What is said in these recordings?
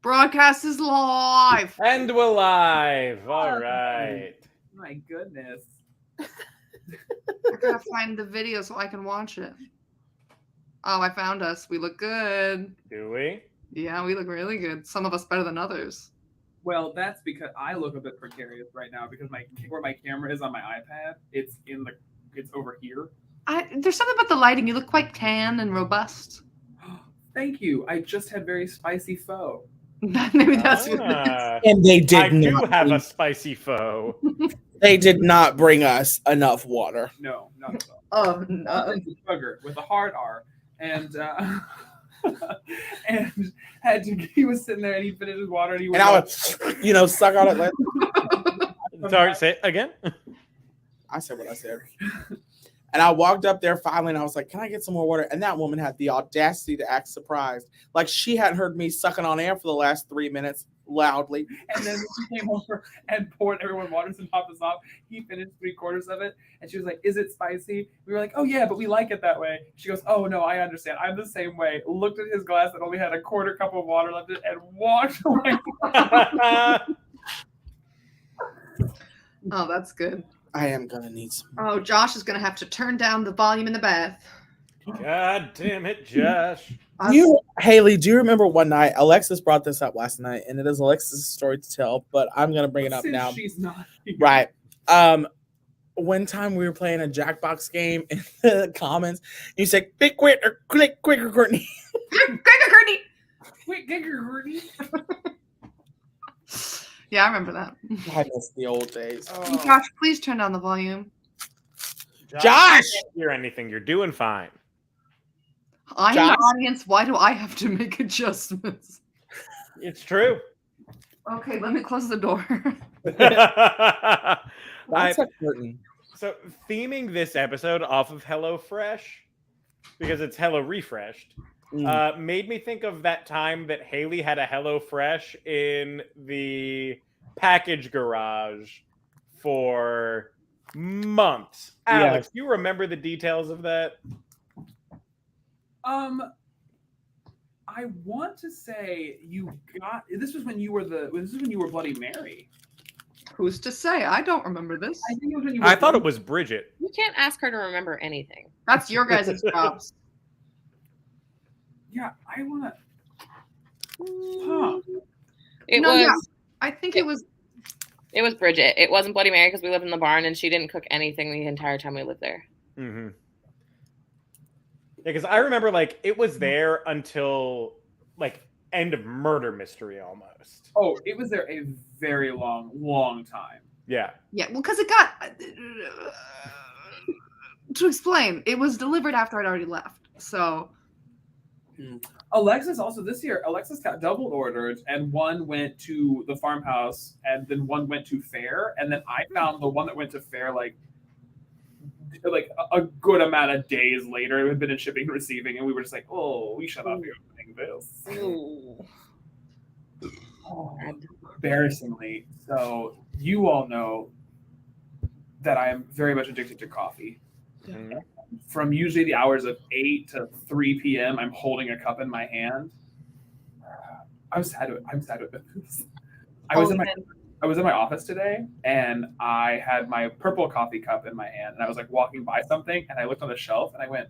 Broadcast is live. And we're live. All right. My goodness. I gotta find the video so I can watch it. Oh, I found us. We look good. Do we? Yeah, we look really good. Some of us better than others. Well, that's because I look a bit precarious right now because where my camera is on my iPad, it's over here. There's something about the lighting. You look quite tan and robust. Thank you. I just had very spicy pho. Maybe that's what it is. And they did I do not have a spicy foe. They did not bring us enough water. No, not at all. Oh no! Sugar with a hard R, and and he was sitting there and he finished his water and he And I would, suck on it. Like, Sorry, say it again. I said what I said. And I walked up there finally and I was like, can I get some more water? And that woman had the audacity to act surprised. Like she hadn't heard me sucking on air for the last 3 minutes loudly. And then he came over and poured everyone water to top us off. He finished 3/4 of it. And she was like, is it spicy? We were like, oh yeah, but we like it that way. She goes, oh no, I understand. I'm the same way. Looked at his glass that only had a 1/4 cup of water left in it and walked away. Oh, that's good. I am going to need some. Oh, Josh is gonna have to turn down the volume in the bath. God damn it, Josh. Haley, do you remember one night? Alexis brought this up last night, and it is Alexis' story to tell, but I'm going to bring it up now. She's not here. Right. One time we were playing a Jackbox game in the comments. You said, quicker, Courtney. Quicker, Courtney. Wait, Courtney. Yeah, I remember that. I miss the old days. Josh, please turn down the volume. Josh! I can't hear anything. You're doing fine. I'm Josh? the audience. Why do I have to make adjustments? It's true. Okay, let me close the door. That's a curtain. So theming this episode off of Hello Fresh, because it's Hello Refreshed, made me think of that time that Haley had a Hello Fresh in the package garage for months. Alex, do you remember the details of that? I want to say this was when you were Bloody Mary. Who's to say? I don't remember this. I think it was when you were I thought it was Bridget. You can't ask her to remember anything. That's your guys' jobs. Yeah, I want to. I think it was. It was Bridget. It wasn't Bloody Mary because we lived in the barn and she didn't cook anything the entire time we lived there. Mm-hmm. Yeah, because I remember it was there until end of Murder Mystery almost. Oh, it was there a very long time. Yeah. Yeah, well, because it got. To explain, it was delivered after I'd already left. So. Alexis also this year, Alexis got double ordered, and one went to the farmhouse, and then one went to Fair, and then I found the one that went to Fair like a good amount of days later. It had been in shipping and receiving, and we were just like, oh, we should not be opening this. Oh, embarrassingly. So you all know that I am very much addicted to coffee. Mm-hmm. From usually the hours of 8 to 3 p.m., I'm holding a cup in my hand. I'm sad with this. I was in my office today, and I had my purple coffee cup in my hand, and I was walking by something, and I looked on the shelf, and I went,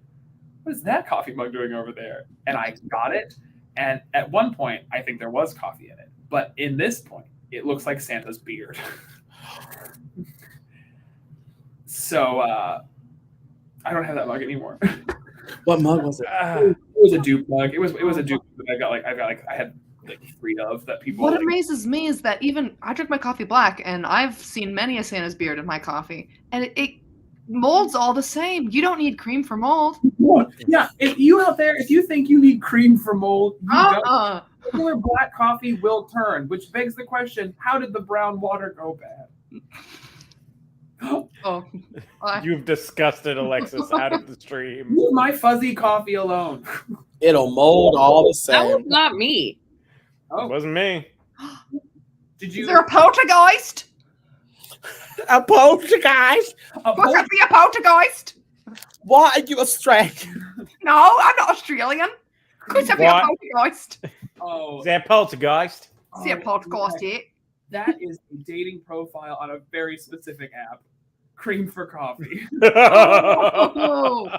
"What is that coffee mug doing over there?" And I got it, and at one point, I think there was coffee in it, but in this point, it looks like Santa's beard. So I don't have that mug anymore. What mug was it? It was a dupe mug. It was a dupe that I had 3 of that people. What amazes me is that even I drink my coffee black, and I've seen many a Santa's beard in my coffee, and it molds all the same. You don't need cream for mold. Yeah, if you think you need cream for mold, you don't. Regular black coffee will turn, which begs the question: how did the brown water go bad? You've disgusted Alexis out of the stream. Leave my fuzzy coffee alone. It'll mold all the That was same. not me. It wasn't me. Did you? Is there a poltergeist? A poltergeist? Could it be a poltergeist? Why are you Australian? No, I'm not Australian. Could have What? been a poltergeist. Oh, Is that poltergeist? See a poltergeist yeah. yet? That is a dating profile on a very specific app. Cream for coffee. Oh.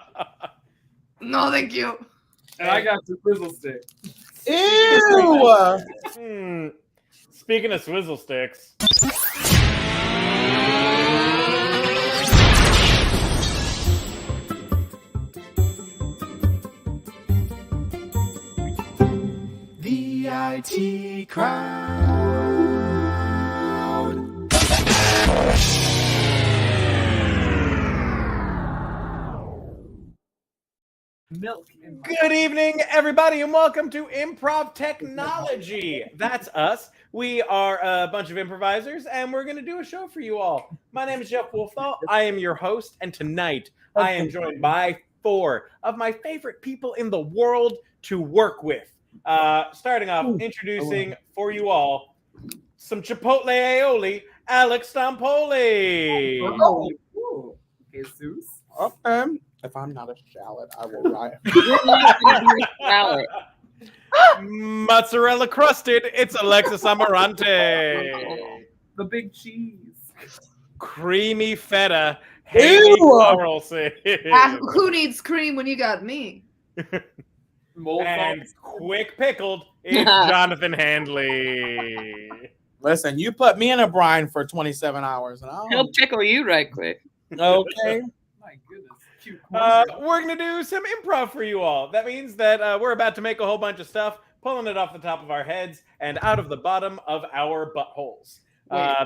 No, thank you. And I got the Swizzle stick. Ew! Speaking of swizzle sticks. The IT crowd. Milk. And Good evening, everybody, and welcome to Improv Technology. That's us. We are a bunch of improvisers, and we're going to do a show for you all. My name is Jeff Wolfthal. I am your host, and tonight I am joined by 4 of my favorite people in the world to work with. Starting off, introducing for you all some Chipotle aioli, Alex Stampoli. oh, ooh, Jesus. Okay. If I'm not a shallot, I will riot. Salad. Mozzarella crusted, it's Alexis Amarante. The big cheese. Creamy feta, Ew. Haley Carlson. Who needs cream when you got me? Mold And salt. quick pickled, it's Jonathan Handley. Listen, you put me in a brine for 27 hours, and He'll I'll tickle you right quick. okay. My goodness. Cute. We're going to do some improv for you all. That means that we're about to make a whole bunch of stuff, pulling it off the top of our heads and out of the bottom of our buttholes.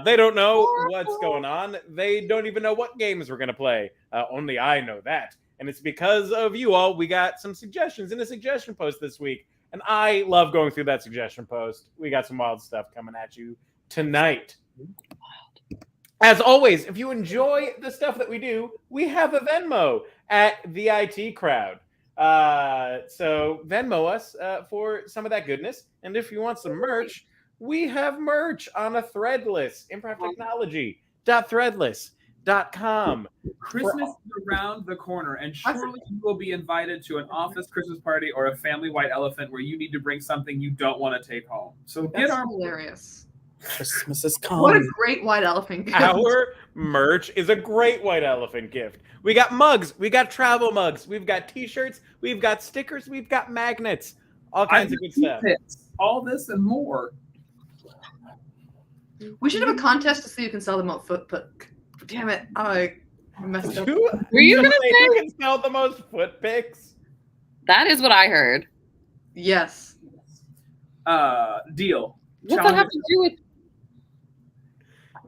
They don't know what's going on. They don't even know what games we're going to play. Only I know that. And it's because of you all. We got some suggestions in a suggestion post this week. And I love going through that suggestion post. We got some wild stuff coming at you tonight. As always, if you enjoy the stuff that we do, we have a Venmo at the IT Crowd. So Venmo us for some of that goodness. And if you want some merch, we have merch on a Threadless, improvtechnology.threadless.com. Christmas is around the corner, and surely you will be invited to an office Christmas party or a family white elephant where you need to bring something you don't want to take home. So get That's our hilarious. Christmas is What a coming. great white elephant gift. Our merch is a great white elephant gift. We got mugs, we got travel mugs, we've got t-shirts, we've got stickers, we've got magnets, all kinds of good stuff. All this and more. We should have a contest to see who can sell the most foot. Damn it! I messed up. Were you gonna say who can sell the most foot pics? that? Is what I heard. Yes. Deal. What's that have to do with?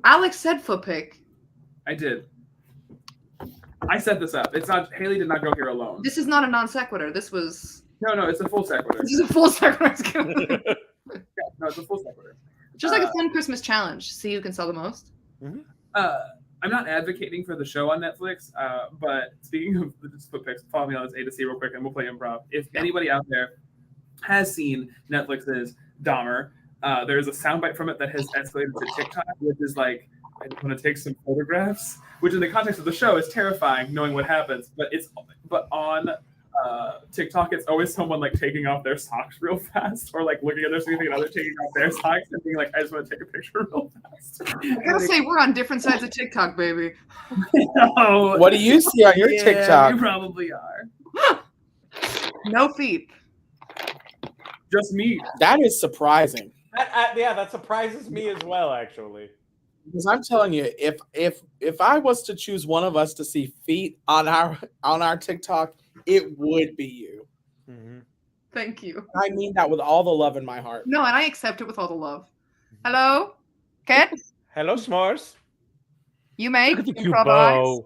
Alex said foot pick. I did. I set this up. It's not. Haley did not go here alone. This is not a non sequitur. This was. No, it's a full sequitur. This is a full sequitur. No, it's a full sequitur. Just like a fun Christmas challenge. See who can sell the most. I'm not advocating for the show on Netflix, but speaking of the foot pics, follow me on this A to C real quick, and we'll play improv. If anybody out there has seen Netflix's Dahmer, there's a soundbite from it that has escalated to TikTok, which is like, I just want to take some photographs, which in the context of the show is terrifying, knowing what happens. But on TikTok, it's always someone like taking off their socks real fast, or like looking at their significant other taking off their socks and being like, I just want to take a picture real fast. I gotta say, we're on different sides of TikTok, baby. No. What do you see on your Yeah, TikTok? You probably are. No feet. Just me. That is surprising. That surprises me as well, actually. Because I'm telling you, if I was to choose one of us to see feet on our TikTok, it would be you. Thank you. I mean that with all the love in my heart. No, and I accept it with all the love. Hello, Kat. Hello, S'mores. You make Look at the cute improv bow.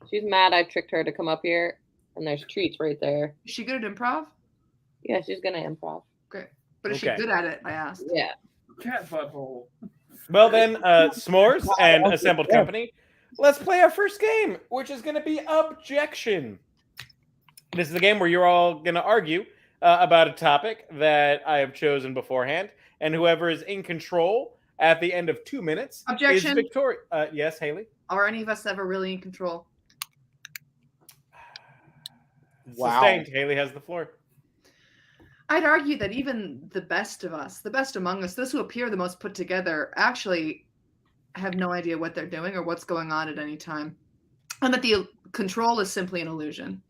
She's mad. I tricked her to come up here, and there's treats right there. Is she good at improv? Yeah, she's gonna improv. Great. But is she Okay. good at it? I asked. Yeah. Cat butthole. Well then, S'mores and Assembled Company, let's play our first game, which is going to be Objection. This is a game where you're all going to argue about a topic that I have chosen beforehand, and whoever is in control at the end of 2 minutes Objection. is victorious. Yes, Haley? Are any of us ever really in control? Wow. Sustained. Haley has the floor. I'd argue that even the best of us, the best among us, those who appear the most put together, actually have no idea what they're doing or what's going on at any time, and that the control is simply an illusion.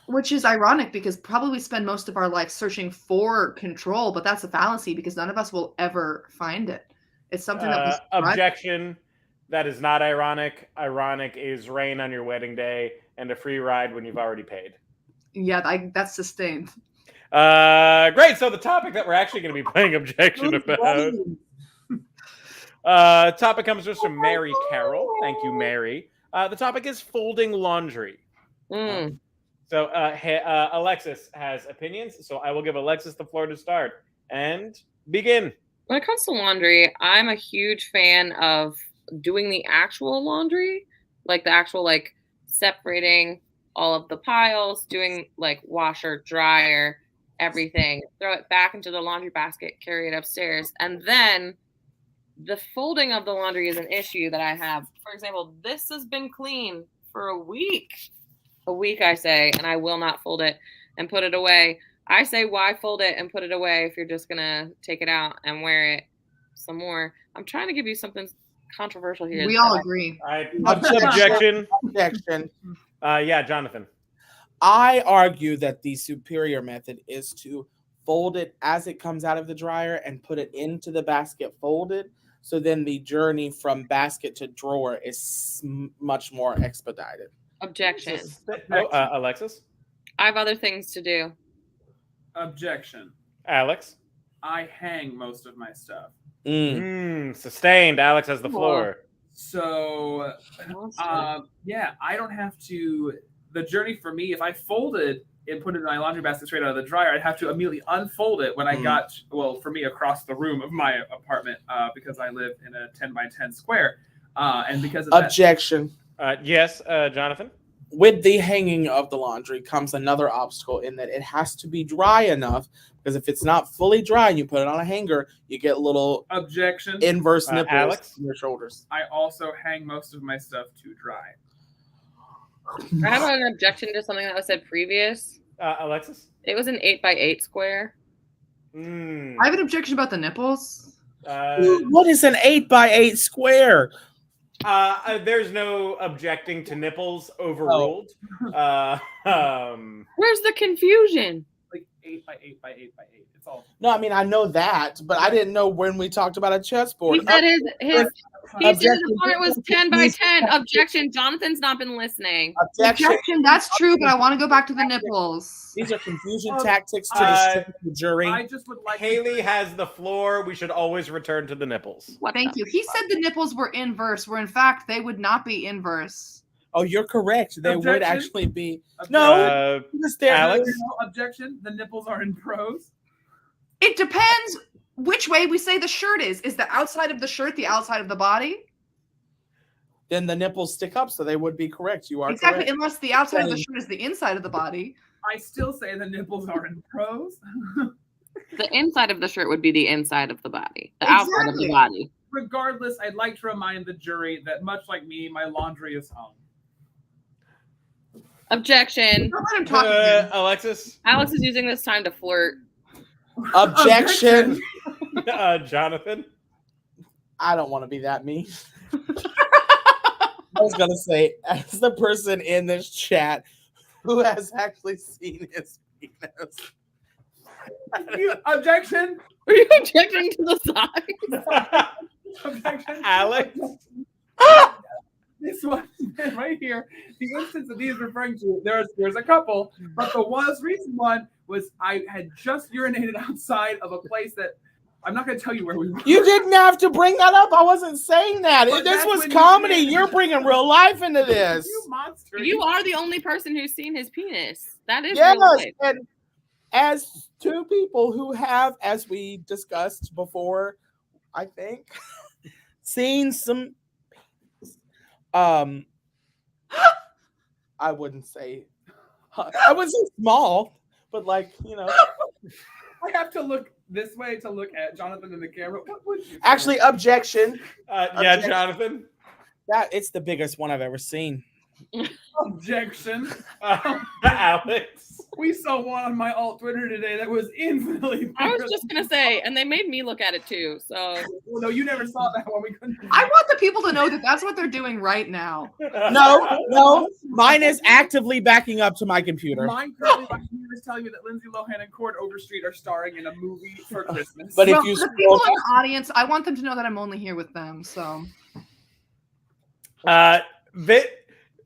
Which is ironic because probably we spend most of our life searching for control, but that's a fallacy because none of us will ever find it. It's something that was objection. That is not ironic. Ironic is rain on your wedding day and a free ride when you've already paid. Yeah, that's sustained. Great. So the topic that we're actually going to be playing objection about. Topic comes just from Mary Carroll. Thank you, Mary. The topic is folding laundry. So Alexis has opinions, so I will give Alexis the floor to start and begin. When it comes to laundry, I'm a huge fan of doing the actual laundry, like the actual like separating all of the piles, doing like washer, dryer, everything, throw it back into the laundry basket, carry it upstairs, and then the folding of the laundry is an issue that I have. For example, this has been clean for a week, I say, and I will not fold it and put it away. I say, why fold it and put it away if you're just gonna take it out and wear it some more? I'm trying to give you something controversial here. We all agree. Objection. Objection. Yeah, Jonathan. I argue that the superior method is to fold it as it comes out of the dryer and put it into the basket folded. So then the journey from basket to drawer is much more expedited. Objection. Alexis? I have other things to do. Objection. Alex? I hang most of my stuff. Sustained. Alex has the floor. So, yeah, I don't have to. The journey for me, if I folded and put it in my laundry basket straight out of the dryer, I'd have to immediately unfold it when I got, well, for me, across the room of my apartment because I live in a 10 by 10 square. And because of Objection. Yes, Jonathan? With the hanging of the laundry comes another obstacle in that it has to be dry enough, because if it's not fully dry and you put it on a hanger, you get little inverse nipples Alex? on your shoulders. I also hang most of my stuff to dry. I have an objection to something that was said previous. Alexis? It was an 8 by 8 square. I have an objection about the nipples. What is an 8 by 8 square? There's no objecting to nipples. Overruled. Where's the confusion? Like 8 by 8 by 8 by 8. It's all. No, I mean, I know that, but I didn't know when we talked about a chessboard. He said his opponent was 10 by 10. Objection. Jonathan's not been listening. Objection. That's true, but I want to go back to the nipples. These are confusion tactics to distract the jury. I just would like. Haley has the floor. We should always return to the nipples. Thank you. He said the nipples were inverse, where in fact they would not be inverse. Oh, you're correct. They Objection. would actually be. No, Alex? Objection. The nipples are in prose. It depends which way we say the shirt is. Is the outside of the shirt the outside of the body? Then the nipples stick up, so they would be correct. You are exactly, correct. unless the outside of the shirt is the inside of the body. I still say the nipples are in prose. The inside of the shirt would be the inside of the body. The outside of the body. Regardless, I'd like to remind the jury that much like me, my laundry is hung. Objection. Don't let him talk Alexis? Alex is using this time to flirt. Objection. Jonathan? I don't want to be that mean. I was going to say, as the person in this chat who has actually seen his penis. Objection. Are you objecting to the size? Objection. Alex? This one right here, the instance that he is referring to, there's a couple, but the most recent one was I had just urinated outside of a place that I'm not going to tell you where we were. You didn't have to bring that up. I wasn't saying that. But this was comedy. You're bringing real life into this. You monster. You are the only person who's seen his penis. That is yes, real life. and as two people who have, as we discussed before, I think, seen some. I wouldn't say small, but like, you know. I have to look this way to look at Jonathan in the camera. What would you say? Actually, objection. Yeah, Jonathan? It's the biggest one I've ever seen. Objection. Alex. We saw one on my alt Twitter today that was infinitely I better. was just gonna say, and they made me look at it too. So Well, no, you never saw that one. We couldn't. I want the people to know that that's what they're doing right now. No. Mine is actively backing up to my computer. Mine currently is telling me that Lindsay Lohan and Cord Overstreet are starring in a movie for Christmas. But Well, if you the people scroll in the audience, I want them to know that I'm only here with them. So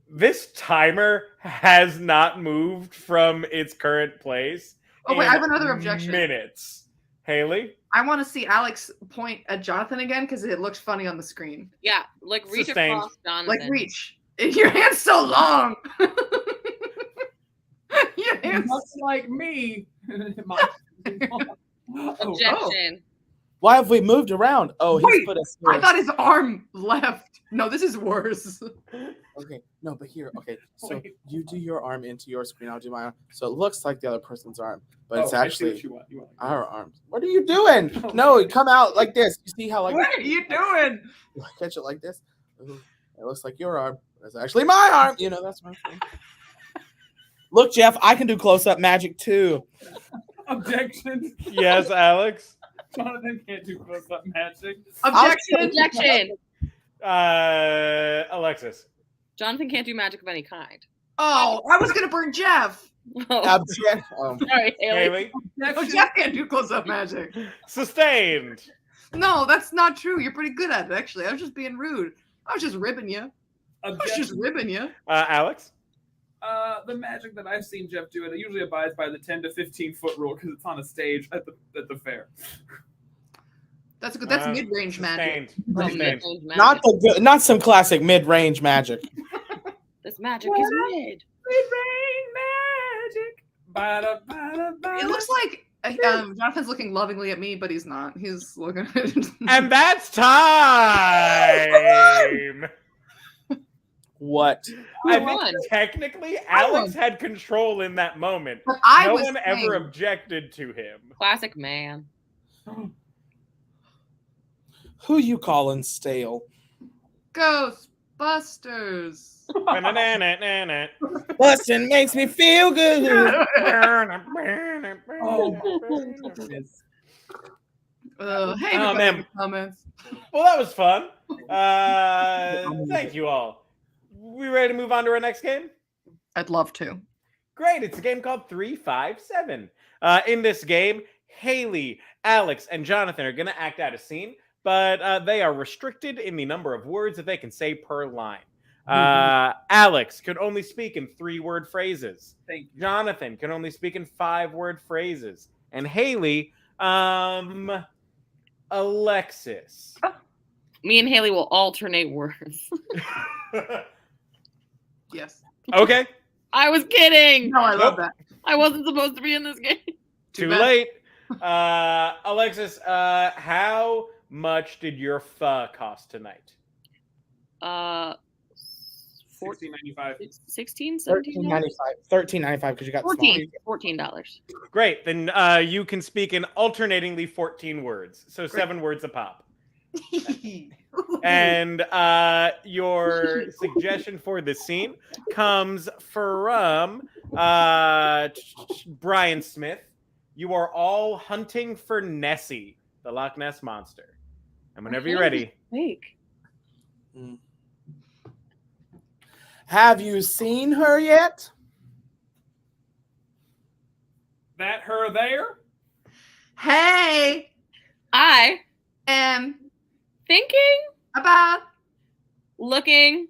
This timer has not moved from its current place. Oh, wait, in I have another objection. Minutes. Haley? I want to see Alex point at Jonathan again because it looks funny on the screen. yeah, like reach Sustained. across Jonathan. Like reach. Your hand's so long. Your hand's Much like me. Objection. Why have we moved around? Oh, he's Wait, put us I here. thought his arm left. No, this is worse. Okay, no, but here, okay. So Wait. you do your arm into your screen, I'll do my arm. So it looks like the other person's arm, but it's I see what actually you want. You want our arms. What are you doing? No, come out like this. You see how like What are you doing? catch it like this? Ooh, it looks like your arm. It's actually my arm. You know, that's my thing. Look, Jeff, I can do close-up magic too. Objection. Yes, Alex? Jonathan can't do close-up magic. Objection. Objection. Alexis. Jonathan can't do magic of any kind. Oh, I was gonna burn Jeff. Oh, Object. sorry, Haley. Haley. Oh, Jeff can't do close-up magic. Sustained. No, that's not true. You're pretty good at it, actually. I was just being rude. I was just ribbing you. I was just Objection. ribbing you. Alex? The magic that I've seen Jeff do, it usually abides by the 10 to 15 foot rule because it's on a stage at the fair. That's good. That's mid-range magic. Sustained. Oh, Sustained. mid-range magic. Not the good, not some classic mid-range magic. This magic is mid. Mid-range magic. Ba-da-ba-da-ba. It looks like Jonathan's looking lovingly at me, but he's not. He's looking at And that's time. What? I Who think won? technically I Alex won. had control in that moment. But I No was one ever saying- objected to him. Classic man. Who you calling stale? Ghostbusters. Na-na-na-na-na. Bustin' makes me feel good. Hey, Oh, everybody man. in the comments. Well, that was fun. Thank you all. We ready to move on to our next game? I'd love to. Great. It's a game called 357. In this game, Haley, Alex, and Jonathan are going to act out a scene, but they are restricted in the number of words that they can say per line. Alex could only speak in 3-word phrases. Thank you. Jonathan can only speak in 5-word phrases. And Haley, Alexis. Me and Haley will alternate words. Yes. Okay. I was kidding. No, I love that. I wasn't supposed to be in this game. Too bad. late. Alexis, how much did your pho cost tonight? $16.95. 16, 17, $13.95 because you got small. $14. Great. Then you can speak in alternatingly 14 words. So 7 words a pop. And your suggestion for this scene comes from Brian Smith. You are all hunting for Nessie, the Loch Ness Monster. And whenever you're ready. Fake. Have you seen her yet? That her there? Hey, I am thinking, about looking,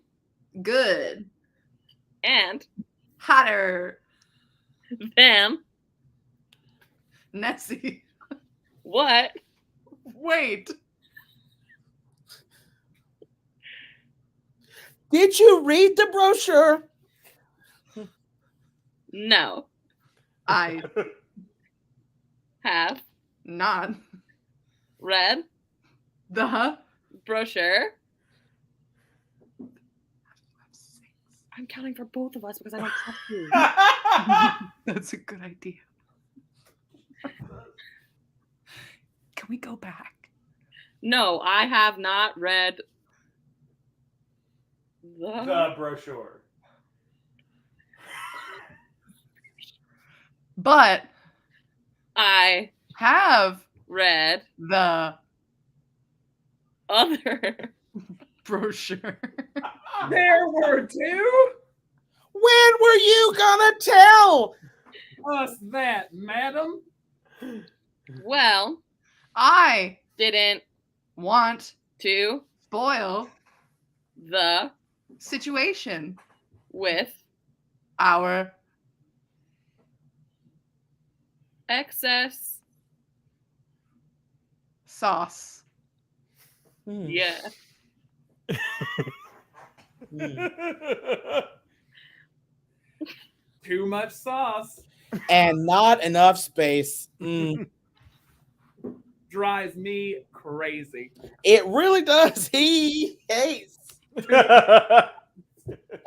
good, and hotter, them. Nessie. What? Wait. Did you read the brochure? No. I Have not read the brochure. I'm counting for both of us because I don't trust you. That's a good idea. Can we go back? No, I have not read the The brochure. but I have read the other brochure. There were two? When were you gonna tell? Us that, madam? Well, I didn't want to spoil the situation with our excess. sauce. Yeah. Too much sauce. And not enough space. Drives me crazy. It really does. He hates.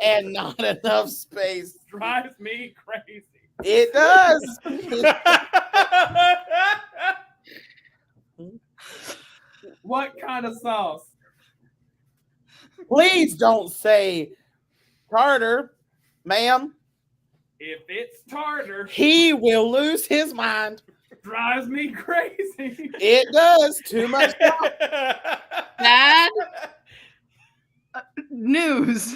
And not enough space. Drives me crazy. It does. What kind of sauce? Please don't say tartar, ma'am. If it's tartar, He will lose his mind. drives me crazy. It does. Too much. Bad News.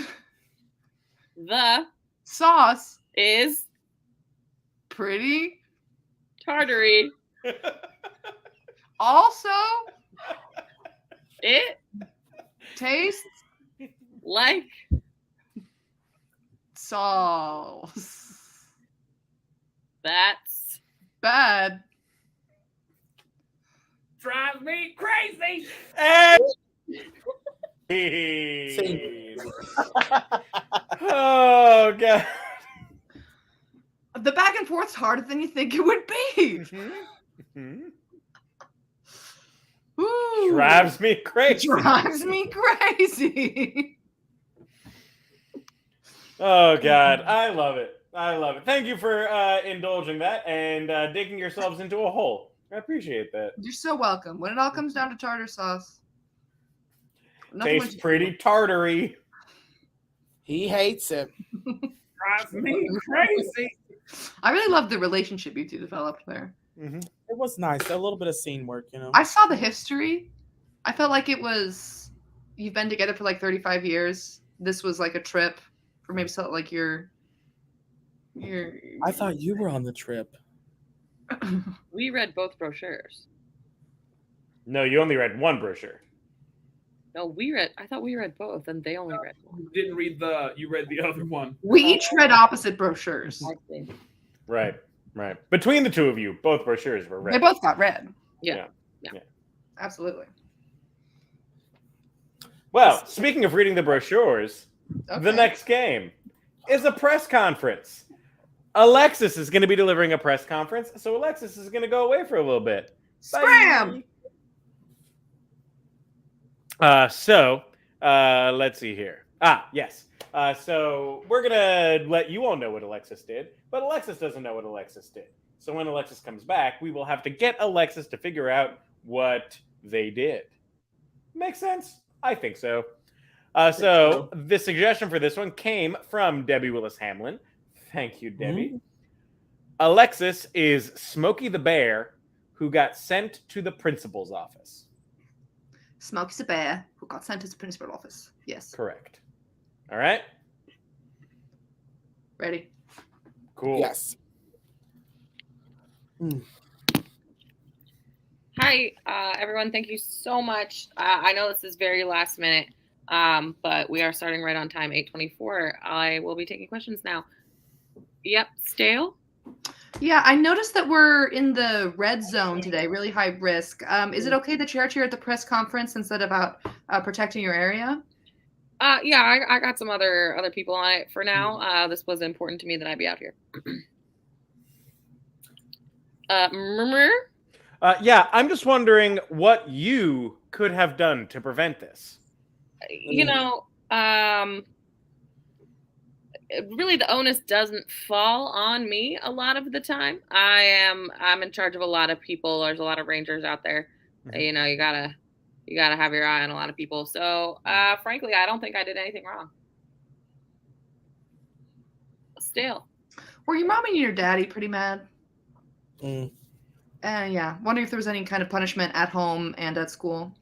the Sauce. is Pretty. tartary. Also, It tastes like sauce. that's Bad. Drives me crazy. And oh god. The back and forth's harder than you think it would be. Ooh. Drives me crazy. Drives me crazy. Oh god, I love it. I love it. Thank you for indulging that and digging yourselves into a hole. I appreciate that. You're so welcome. When it all comes down to tartar sauce, nothing Tastes much- pretty tartary. He hates it. Drives me crazy. I really love the relationship you two developed there. Mm-hmm. It was nice. A little bit of scene work, you know. I saw the history. I felt like it was you've been together for like 35 years. This was like a trip for maybe so like your I thought you were on the trip. we read both brochures. No, you only read one brochure. No, I thought we read both and they only read one. You didn't read you read the other one. we each read opposite brochures. I see. Right, right. Between the two of you, both brochures were read. They both got read. Yeah. Absolutely. Well, speaking of reading the brochures, Okay. the next game is a press conference. Alexis is going to be delivering a press conference, so Alexis is going to go away for a little bit. Scram! Let's see here. Yes. So we're going to let you all know what Alexis did, but Alexis doesn't know what Alexis did. So when Alexis comes back, we will have to get Alexis to figure out what they did. Makes sense? I think so. So the suggestion for this one came from Debbie Willis Hamlin. Thank you, Debbie. Mm-hmm. Alexis is Smokey the Bear who got sent to the principal's office. Smokey's a bear who got sent to the principal's office. Yes. Correct. All right? Ready? Cool. Yes. Hi, everyone. Thank you so much. I know this is very last minute, but we are starting right on time, 8:24. I will be taking questions now. Yep, stale. Yeah, I noticed that we're in the red zone today, really high risk. Is it okay that you're here at the press conference instead of out protecting your area? Yeah, I got some other people on it for now. This was important to me that I be out here. Yeah, I'm just wondering what you could have done to prevent this. You know, really the onus doesn't fall on me a lot of the time. I'm in charge of a lot of people. There's a lot of rangers out there. Mhm. You know, you gotta have your eye on a lot of people. So frankly, I don't think I did anything wrong. Still. Were your mom and your daddy pretty mad? Mm. Yeah, wondering if there was any kind of punishment at home and at school.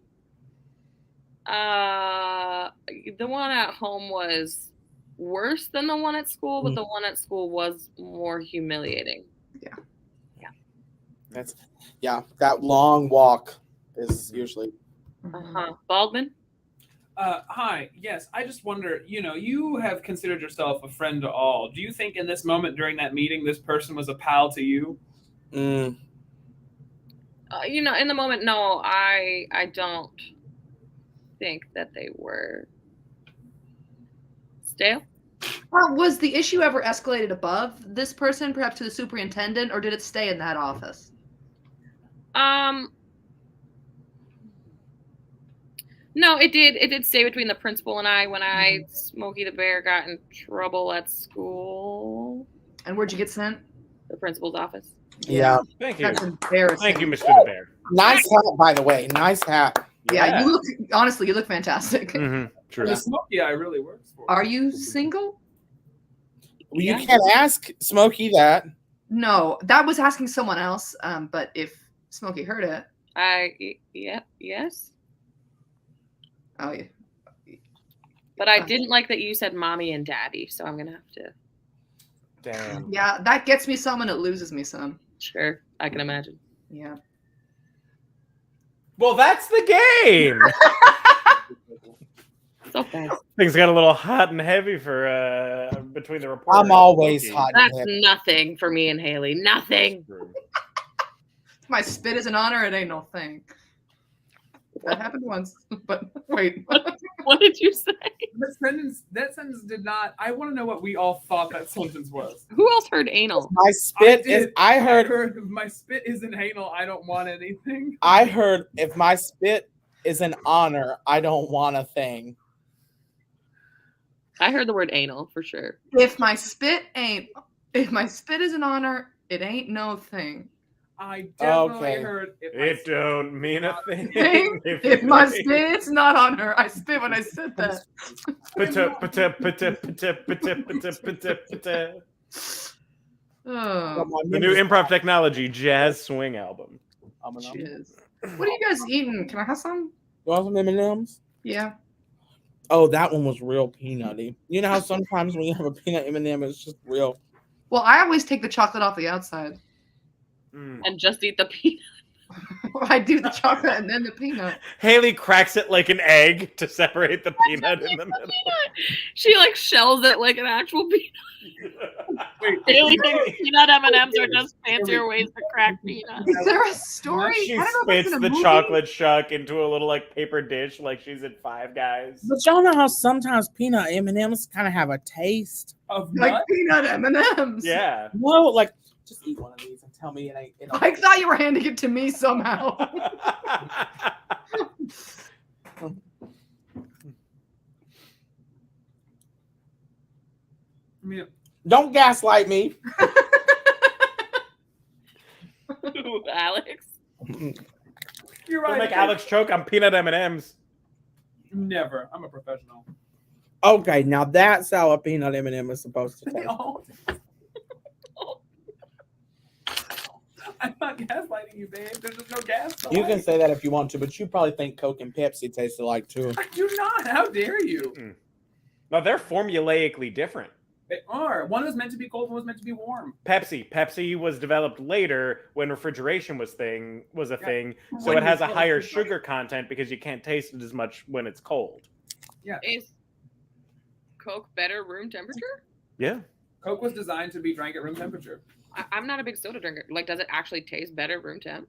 The one at home was worse than the one at school, but the one at school was more humiliating. That long walk is usually. Baldwin? Hi. Yes, I just wonder, you have considered yourself a friend to all. Do you think in this moment during that meeting, this person was a pal to you? In the moment, no, I don't think that they were. Stale? Was the issue ever escalated above this person, perhaps to the superintendent, or did it stay in that office? No, it did. It did stay between the principal and I when Smokey the Bear got in trouble at school. And where'd you get sent? The principal's office. Yeah. Thank you. That's embarrassing. Thank you, Mr. the Bear. Nice hat, by the way. Nice hat. Yeah, you look, honestly, you look fantastic. Mm-hmm. True. The Smokey I really works for. Are you single? Well, you can't ask Smokey that. No, that was asking someone else. But if Smokey heard it. Yes. Oh, yeah. But I didn't like that you said mommy and daddy, so I'm going to have to. Damn. Yeah, that gets me some and it loses me some. Sure, I can imagine. Yeah. Well, that's the game. So fast. Things got a little hot and heavy for between the reporters. I'm always hot. That's nothing for me and Haley. Nothing. My spit is an honor. It ain't no thing. That happened once, but wait. What did you say? That sentence did not. I want to know what we all thought that sentence was. Who else heard anal? My spit is. I heard. If my spit isn't anal, I don't want anything. I heard if my spit is an honor, I don't want a thing. I heard the word anal for sure. If my spit is an honor, it ain't no thing. I definitely heard it don't mean a thing. If my spit's not on her, I spit when I said that. The new improv technology jazz swing album. Cheers. What are you guys eating? Can I have some? You want some M&Ms? Yeah. Oh, that one was real peanutty. You know how sometimes when you have a peanut M&M, it's just real. Well, I always take the chocolate off the outside. And just eat the peanut. I do the chocolate and then the peanut. Haley cracks it like an egg to separate the peanut in the middle. She like shells it like an actual peanut. Haley thinks peanut M&Ms are just fancier ways to crack peanuts. Is there a story? She I don't know if spits it's in a the movie. chocolate shuck into a little like paper dish like she's in Five Guys. But y'all know how sometimes peanut M&Ms kind of have a taste of like nuts? peanut M&Ms. Yeah. No, like just eat one of these and tell me it ain't. I thought you were handing it to me somehow. Don't gaslight me. Alex. You're Don't right. make Alex choke on peanut M&Ms. Never. I'm a professional. Okay, now that's how a peanut M&M is supposed to taste. No. I'm not gaslighting you, babe. There's just no gas. You can say that if you want to, but you probably think Coke and Pepsi taste alike too. I do not. How dare you? No, they're formulaically different. They are. One was meant to be cold, one was meant to be warm. Pepsi was developed later when refrigeration was a thing, so When it has a you- higher sugar content because you can't taste it as much when it's cold. Yeah. Is Coke better room temperature? Yeah. Coke was designed to be drank at room temperature. I'm not a big soda drinker. Like, does it actually taste better room temp?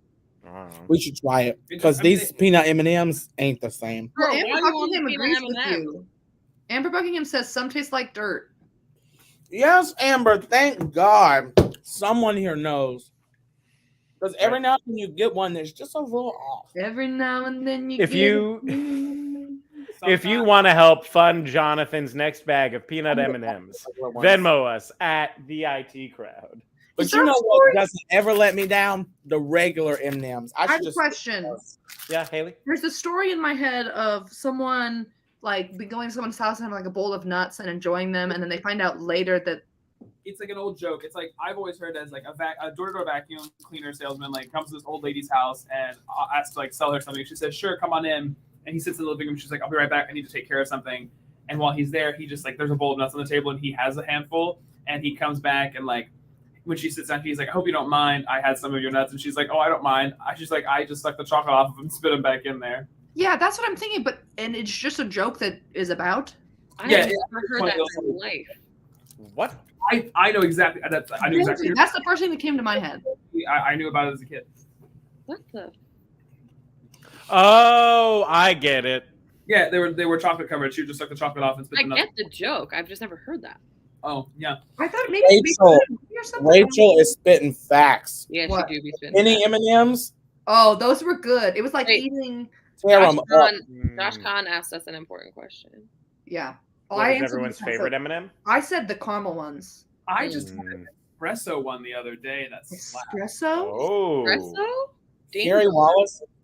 We should try it because these peanut M&Ms ain't the same. Well, Girl, Amber why do you want Buckingham peanut agrees with M&Ms? you. Amber Buckingham says some taste like dirt. Yes, Amber. Thank God someone here knows. Because every now and then you get one that's just a little off. Every now and then you If get If you want to help fund Jonathan's next bag of peanut M&Ms, Venmo us at the IT Crowd. But Is you there know a what story? doesn't ever let me down? The regular M&Ms. I have a question. Yeah, Haley? There's a story in my head of someone like be going to someone's house and having like a bowl of nuts and enjoying them, and then they find out later that it's like an old joke. It's like I've always heard as like a door-to-door vacuum cleaner salesman like comes to this old lady's house and asks to like sell her something. She says, "Sure, come on in." And he sits in the living room. She's like, "I'll be right back. I need to take care of something." And while he's there, he just like there's a bowl of nuts on the table and he has a handful. And he comes back and like when she sits down, he's like, "I hope you don't mind. I had some of your nuts." And she's like, "Oh, I don't mind." She's like, "I just sucked the chocolate off of them and spit them back in there." Yeah, that's what I'm thinking. And it's just a joke that is about. I Yeah, have never heard that in my life. What? I know exactly. I knew exactly. That's the first thing that came to my head. I knew about it as a kid. What the? Oh, I get it. Yeah, they were chocolate covered. She would just suck the chocolate off and spit I them. get the joke. I've just never heard that. Oh yeah. I thought maybe Rachel, or something. Rachel is spitting facts. Yeah, What? she do be spitting. Any M&Ms? Oh, those were good. It was like Wait. eating. Tear Josh them up. Khan asked us an important question. Yeah. Oh, What I is answered everyone's this. favorite M&M? I said the caramel ones. I just had an espresso one the other day. That's slap. Espresso? Oh. Espresso?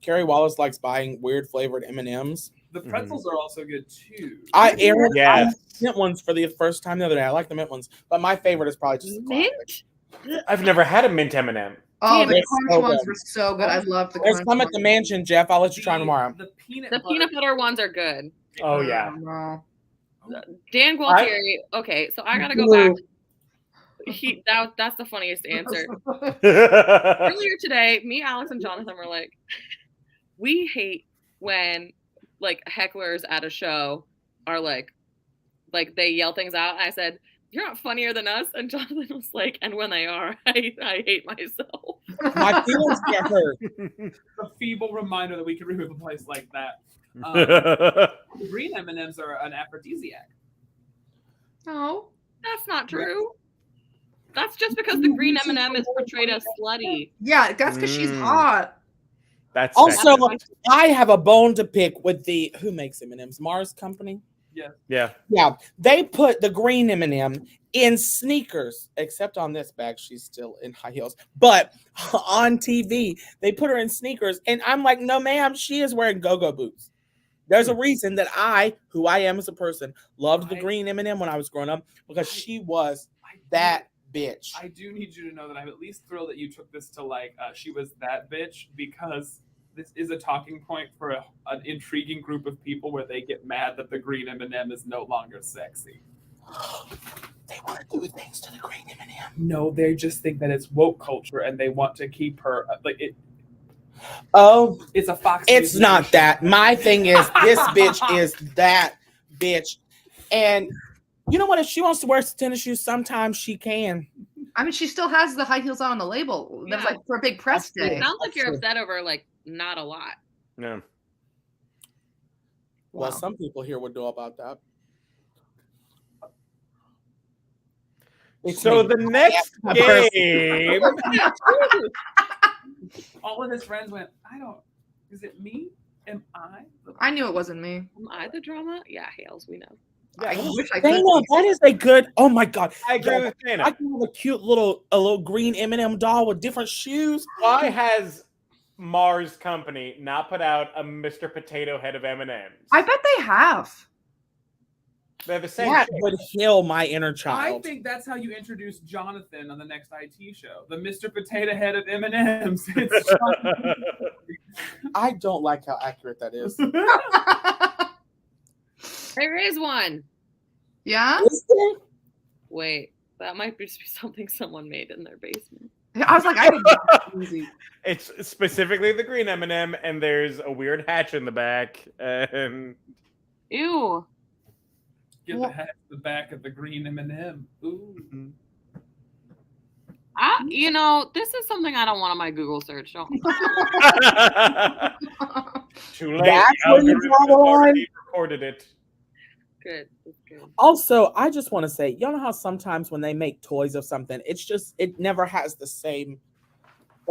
Carrie Wallace likes buying weird flavored M&Ms. The pretzels are also good too. I Yes. mint ones for the first time the other day. I like the mint ones, but my favorite is probably just the classic. Mint? I've never had a mint M&M. Oh, Damn, the they're crunch so ones good. were so good. I love the There's crunch some at ones. the mansion, Jeff. I'll let you try them tomorrow. The peanut The peanut butter ones are good. Oh yeah. No. Dan Gualtieri. Okay, so I gotta go back. That's the funniest answer. Earlier today, me, Alex, and Jonathan were like, we hate when like hecklers at a show are like they yell things out. I said, "You're not funnier than us," and Jonathan was like, "And when they are, I hate myself." My feelings get hurt. A feeble reminder that we can remove a place like that. The green M&Ms are an aphrodisiac. No. That's not true. That's just because the green M&M is portrayed as slutty. Yeah, that's because she's hot. That's Also, sexist. I have a bone to pick with the who makes M&Ms? Mars Company. Yeah. Yeah, they put the green M&M in sneakers, except on this bag, she's still in high heels. But on TV, they put her in sneakers, and I'm like, no, ma'am, she is wearing go-go boots. There's a reason that who I am as a person, loved the green M&M when I was growing up because she was that bitch. I do need you to know that I'm at least thrilled that you took this to like she was that bitch because this is a talking point for an intriguing group of people where they get mad that the green M&M is no longer sexy. They want to do things to the green M&M. No, they just think that it's woke culture and they want to keep her like it. Oh, It's a Fox. it's News not show. that. My thing is, this bitch is that bitch. And you know what? If she wants to wear tennis shoes, sometimes she can. I mean, she still has the high heels on the label. That's Yeah. like for a big press That's day. It sounds like you're true. upset over like not a lot. No. Well, Wow. some people here would know about that. It's So me. the next game. All of his friends went, I don't. Is it me? Am I? I knew it wasn't me. Am I the drama? Yeah, Hales, we know. I wish I could. Dana, that is a good. Oh my god! I agree Yo, with I Dana. can have a little green M&M doll with different shoes. Why has Mars Company not put out a Mr. Potato Head of M&Ms? I bet they have. They're the same That shape. would heal my inner I child. think that's how you introduce Jonathan on the next IT show. The Mr. Potato Head of M&Ms. It's Jonathan. I don't like how accurate that is. There is one. Yeah? Is there? Wait, that might just be something someone made in their basement. I was like, I didn't get that easy. It's specifically the green M&M, and there's a weird hatch in the back. And Ew. Get the back of the green M&M. Ooh. You know, this is something I don't want on my Google search. Don't. too late. That's the where you algorithm draw the has already line? recorded it. Good. That's good. Also, I just want to say, y'all know how sometimes when they make toys of something, it never has the same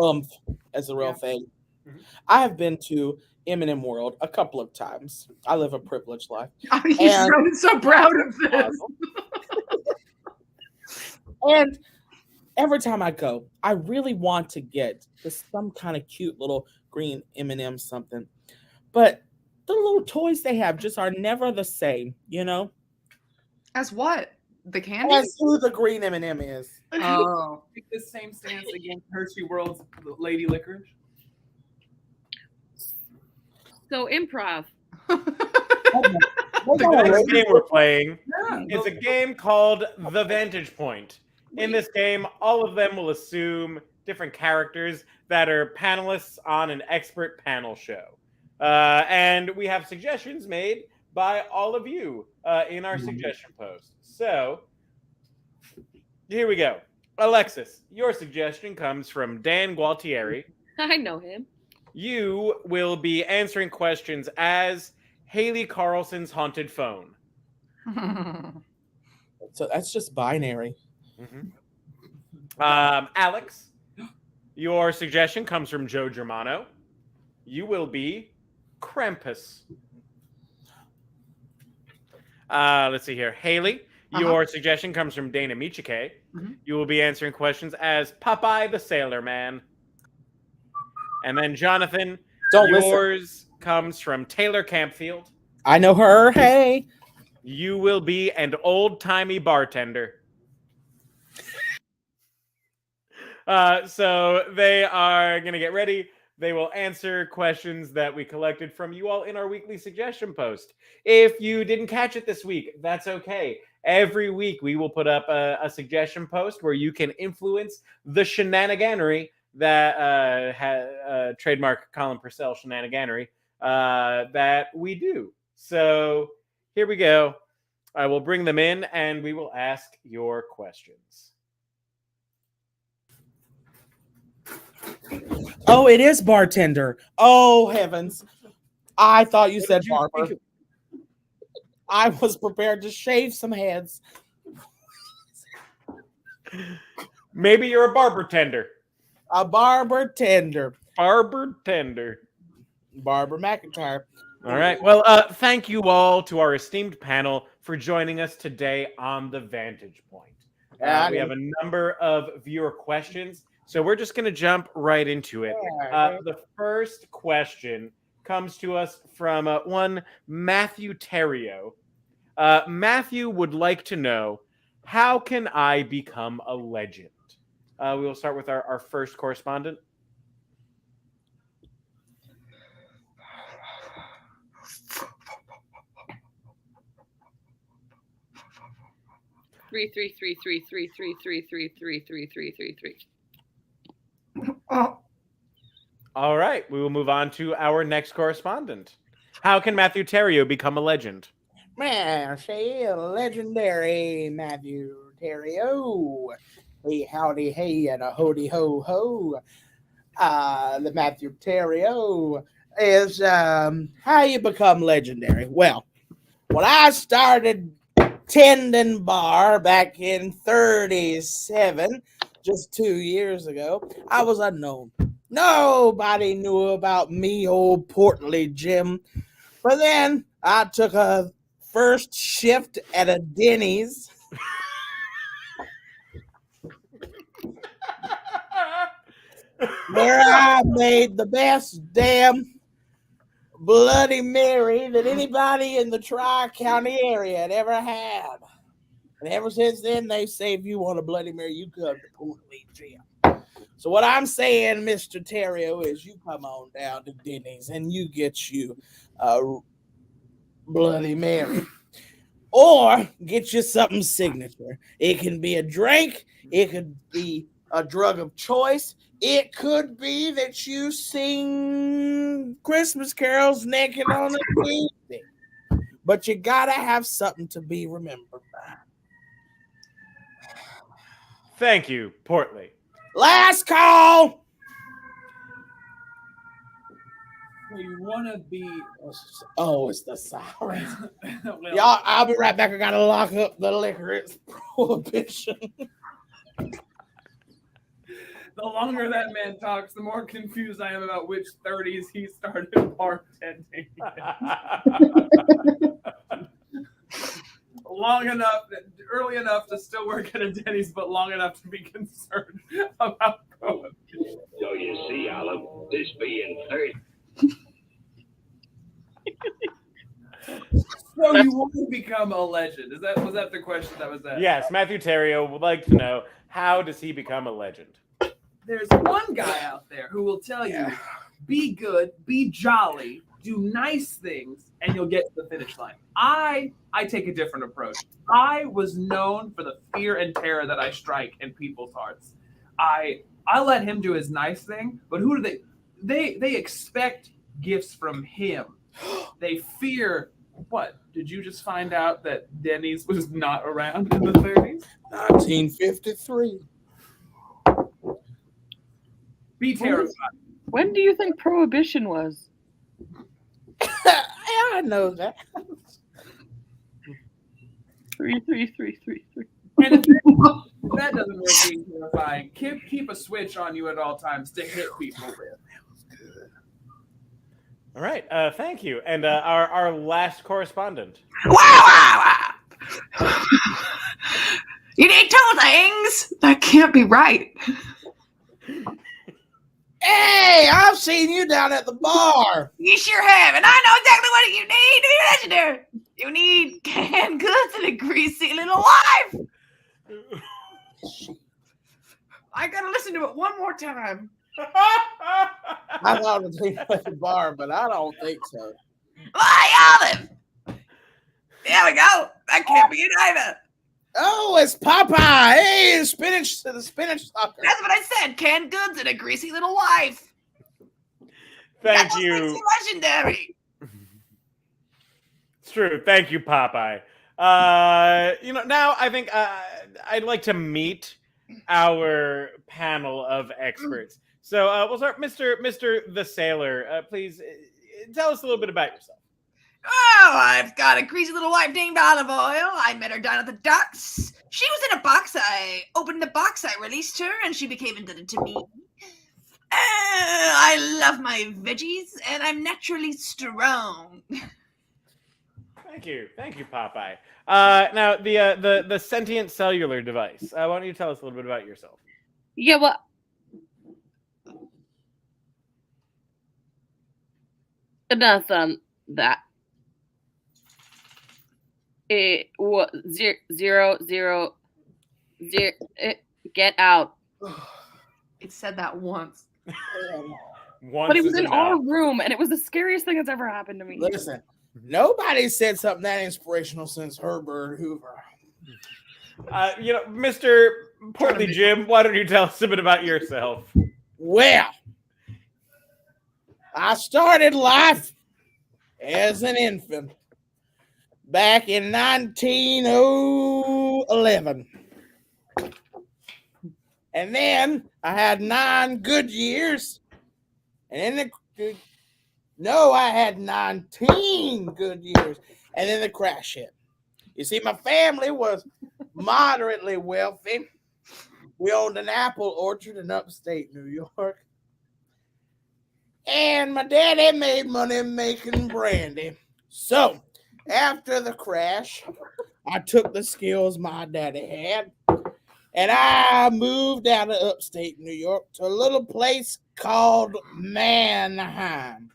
oomph as the real thing. Mhm. I have been to M&M World a couple of times. I live a privileged life. He's And- so proud of this. And every time I go, I really want to get some kind of cute little green M&M something. But the little toys they have just are never the same, you know? As what? The candy? That's who the green M&M is. Oh. Take the same stance against Hershey World's Lady Licorice. So improv. The next game we're playing Yeah, is a game called The Vantage Point. In this game, all of them will assume different characters that are panelists on an expert panel show. And we have suggestions made by all of you in our suggestion post. So, here we go. Alexis, your suggestion comes from Dan Gualtieri. I know him. You will be answering questions as Haley Carlson's haunted phone. So that's just binary. Alex, your suggestion comes from Joe Germano. You will be Krampus. Let's see here. Haley, your suggestion comes from Dana Michike. You will be answering questions as Popeye the Sailor Man. And then Jonathan, yours comes from Taylor Campfield. I know her. Hey. You will be an old-timey bartender. So they are going to get ready. They will answer questions that we collected from you all in our weekly suggestion post. If you didn't catch it this week, that's okay. Every week we will put up a suggestion post where you can influence the shenaniganery that trademark Colin Purcell shenaniganery that we do. So here we go. I will bring them in and we will ask your questions. Oh, it is bartender. Oh, heavens. I thought you said barber. I was prepared to shave some heads. Maybe you're a barber tender. A barber tender. Barber tender. Barbara McIntyre. All right. Well, thank you all to our esteemed panel for joining us today on The Vantage Point. We have a number of viewer questions, so we're just going to jump right into it. The first question comes to us from one Matthew Terrio. Matthew would like to know, how can I become a legend? We will start with our first correspondent. Three. All right, we will move on to our next correspondent. How can Matthew Terrio become a legend? Man, say legendary Matthew Terrio. Hey, howdy, hey, and a hoody ho ho. The Matthew Terrio is how you become legendary. Well, when I started tending bar back in 37, just 2 years ago, I was unknown. Nobody knew about me, old portly Jim. But then I took a first shift at a Denny's. Where I made the best damn Bloody Mary that anybody in the Tri-County area had ever had. And ever since then, they say if you want a Bloody Mary, you come to Portland Jim. So what I'm saying, Mr. Terrio, is you come on down to Denny's and you get you a Bloody Mary. Or get you something signature. It can be a drink. It could be a drug of choice. It could be that you sing Christmas carols naked on a Tuesday. But you gotta have something to be remembered by. Thank you, Portly. Last call! You want to be... Oh, it's the siren. Well, Y'all, I'll be right back. I gotta lock up the liquor. It's prohibition. the longer that man talks, the more confused I am about which 30s he started bartending. Early enough to still work at a Denny's, but long enough to be concerned about prohibition. So you see, Olive, this being 30. So you want to become a legend? Was that the question that was asked? Yes, Matthew Terrio would like to know, how does he become a legend? There's one guy out there who will tell you, be good, be jolly, do nice things, and you'll get to the finish line. I take a different approach. I was known for the fear and terror that I strike in people's hearts. I let him do his nice thing, but who do they expect gifts from him. They fear what? Did you just find out that Denny's was not around in the 30s? 1953. Be terrified. When do you think Prohibition was? I know that. 33333. And if that doesn't work being terrifying, keep a switch on you at all times to hit people with. All right, thank you. And our last correspondent. Wow! You need two things. That can't be right. Hey, I've seen you down at the bar. You sure have, and I know exactly what you need to be legendary. You need canned goods and a greasy little wife. I gotta listen to it one more time. I thought it was at the bar, but I don't think so. Why, Olive? There we go. That can't be it either. Oh, it's Popeye. Hey, the spinach sucker. That's what I said. Canned goods and a greasy little wife. Thank That you. makes you legendary. It's true. Thank you, Popeye. Now I think I'd like to meet our panel of experts. So we'll start, Mr. the Sailor. Please tell us a little bit about yourself. Oh, I've got a greasy little wife named Olive Oil. I met her down at the docks. She was in a box. I opened the box. I released her, and she became indebted to me. I love my veggies, and I'm naturally strong. Thank you, Popeye. Now the sentient cellular device. Why don't you tell us a little bit about yourself? Yeah, well, enough on that. It was 000. Get out. It said that once. Once But it was is in enough. our room, and it was the scariest thing that's ever happened to me. Listen, nobody said something that inspirational since Herbert Hoover. Mr. Portly Jim, why don't you tell us a bit about yourself? Well, I started life as an infant back in 1911. And then I had 9 good years. And then I had 19 good years. And then the crash hit. You see, my family was moderately wealthy. We owned an apple orchard in upstate New York. And my daddy made money making brandy. So, after the crash, I took the skills my daddy had and I moved out of upstate New York to a little place called Manheim.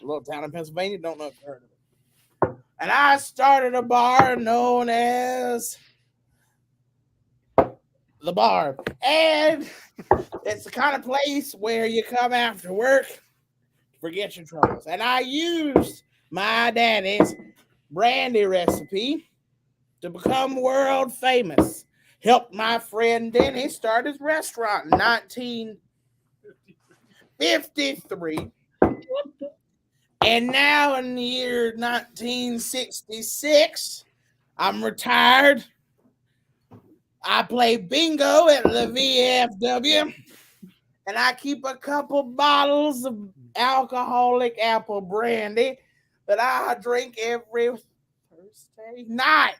A little town in Pennsylvania, don't know if you heard of it. And I started a bar known as The Bar. And it's the kind of place where you come after work, forget your troubles. And I used my daddy's brandy recipe to become world famous. Helped my friend Denny start his restaurant in 1953. And now in the year 1966, I'm retired. I play bingo at the VFW. And I keep a couple bottles of alcoholic apple brandy that I drink every Thursday night.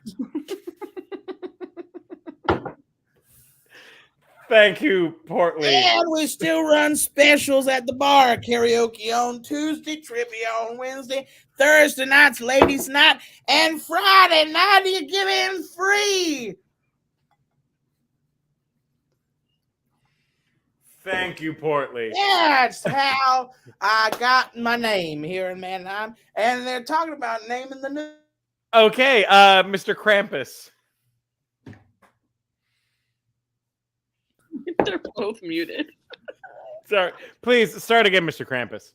Thank you, Portly. And we still run specials at the bar. Karaoke on Tuesday, trivia on Wednesday, Thursday night's ladies' night, and Friday night you get in free. Thank you, Portly. That's how I got my name here in Manheim. And they're talking about naming the new Okay, Mr. Krampus. They're both muted. Sorry, please start again, Mr. Krampus.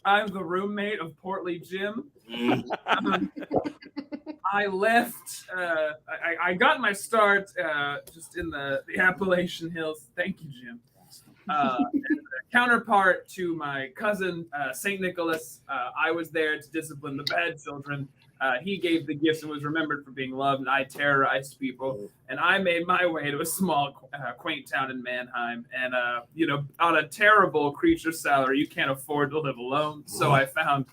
I'm the roommate of Portly Jim. Mm. I left. I got my start just in the Appalachian Hills. Thank you, Jim. Counterpart to my cousin Saint Nicholas, I was there to discipline the bad children. He gave the gifts and was remembered for being loved, and I terrorized people. And I made my way to a small, quaint town in Mannheim. And on a terrible creature salary, you can't afford to live alone. So I found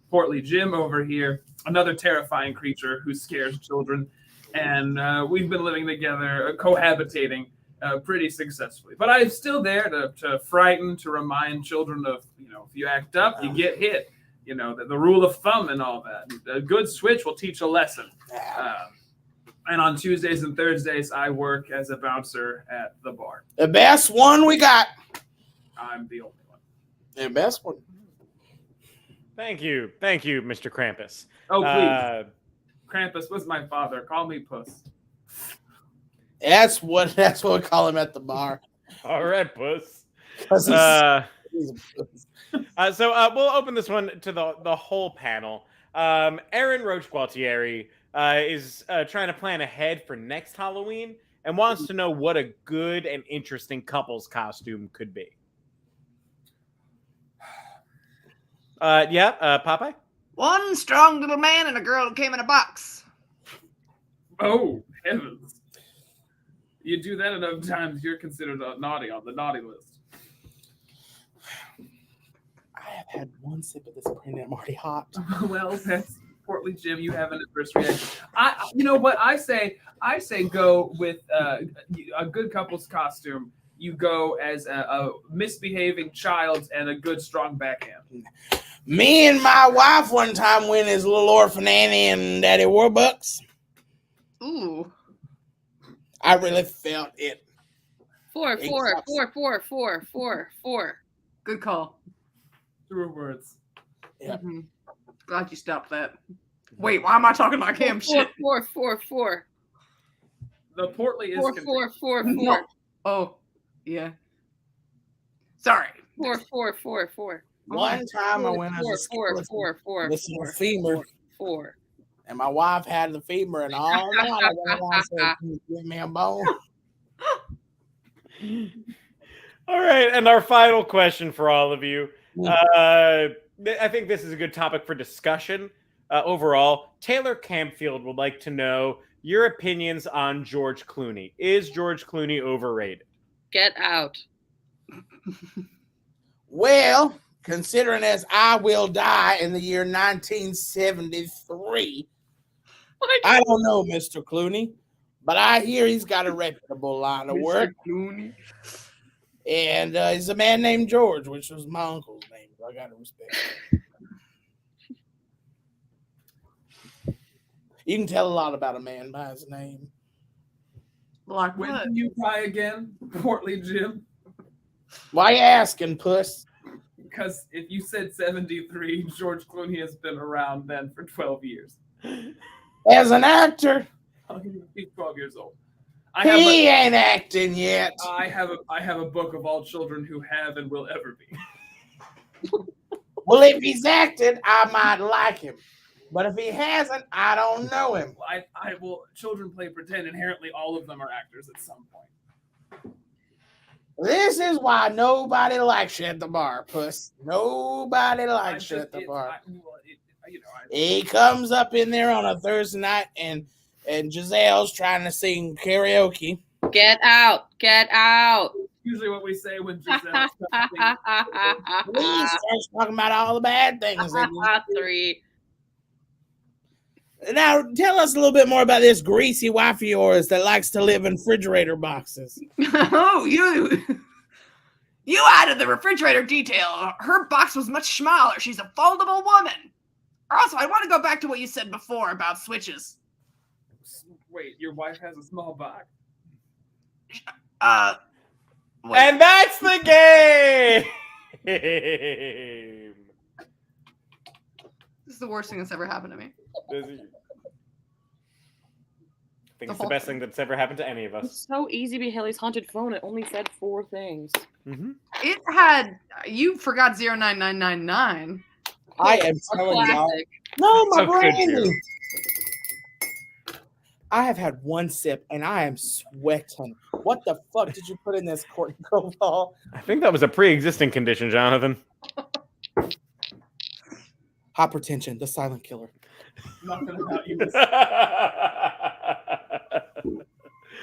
Portly Jim over here, another terrifying creature who scares children. And we've been living together, cohabitating pretty successfully. But I'm still there to frighten, to remind children of, if you act up, you get hit. The rule of thumb and all that. A good switch will teach a lesson. And on Tuesdays and Thursdays, I work as a bouncer at the bar. The best one we got. I'm the only one. The best one. Thank you, Mr. Krampus. Oh, please. Krampus was my father. Call me Puss. That's what we call him at the bar. All right, Puss. He's a puss. So we'll open this one to the whole panel. Aaron Roche-Gualtieri is trying to plan ahead for next Halloween and wants to know what a good and interesting couple's costume could be. Popeye? One strong little man and a girl who came in a box. Oh, heavens. You do that enough times, you're considered naughty on the naughty list. I have had one sip of this Pernod Marty hot. Well, that's Portly Jim. You have an adverse reaction. You know what I say? I say go with a good couple's costume. You go as a misbehaving child and a good strong backhand. Me and my wife one time went as little orphan Annie and Daddy Warbucks. Ooh. I really felt it. Four. Good call. 3 words. Yeah. Mm-hmm. Glad you stopped that. Wait, why am I talking like him? Shit. Four. The Portly is Four. No. Oh, yeah. Sorry. Four. One time I went as a Four. with a femur. Four. And my wife had the femur, and all night I went around saying, "Can you give me a bone?" All right, and our final question for all of you. I think this is a good topic for discussion overall. Taylor Campfield would like to know your opinions on George Clooney. Is George Clooney overrated? Get out. Well, considering as I will die in the year 1973, I don't know, Mr. Clooney, but I hear he's got a reputable line of work. Clooney. And he's a man named George, which was my uncle's name. So I got to respect it. You can tell a lot about a man by his name. Like When what? do you die again, Portly Jim? Why you asking, puss? Because if you said 73, George Clooney has been around then for 12 years. As an actor, He's 12 years old. he ain't acting yet. I have a book of all children who have and will ever be. Well, if he's acted, I might like him. But if he hasn't, I don't know him. I will. Children play pretend. Inherently, all of them are actors at some point. This is why nobody likes you at the bar, puss. Nobody likes you at the bar. He comes up in there on a Thursday night, and Giselle's trying to sing karaoke. Get out. Usually, what we say when Giselle. He starts talking about all the bad things. 3. Now, tell us a little bit more about this greasy wife of yours that likes to live in refrigerator boxes. Oh, you added the refrigerator detail. Her box was much smaller. She's a foldable woman. Also, I want to go back to what you said before about switches. Wait, your wife has a small box? Wait. And that's the game! This is the worst thing that's ever happened to me. think it's the best thing that's ever happened to any of us. It's so easy to be Haley's haunted phone. It only said 4 things. Mm-hmm. It had, you forgot 09999. I am telling y'all. Classic. No, my So good, brain. too. I have had one sip and I am sweating. What the fuck did you put in this, Courtney Koval? I think that was a pre-existing condition, Jonathan. Hypertension, the silent killer. Nothing about you.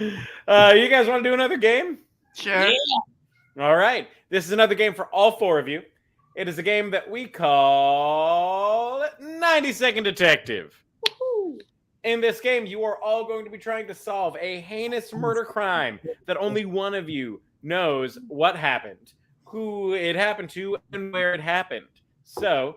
You guys want to do another game? Sure. All right. This is another game for all 4 of you. It is a game that we call 90-Second Detective. Woohoo. In this game, you are all going to be trying to solve a heinous murder crime that only one of you knows what happened, who it happened to, and where it happened. So,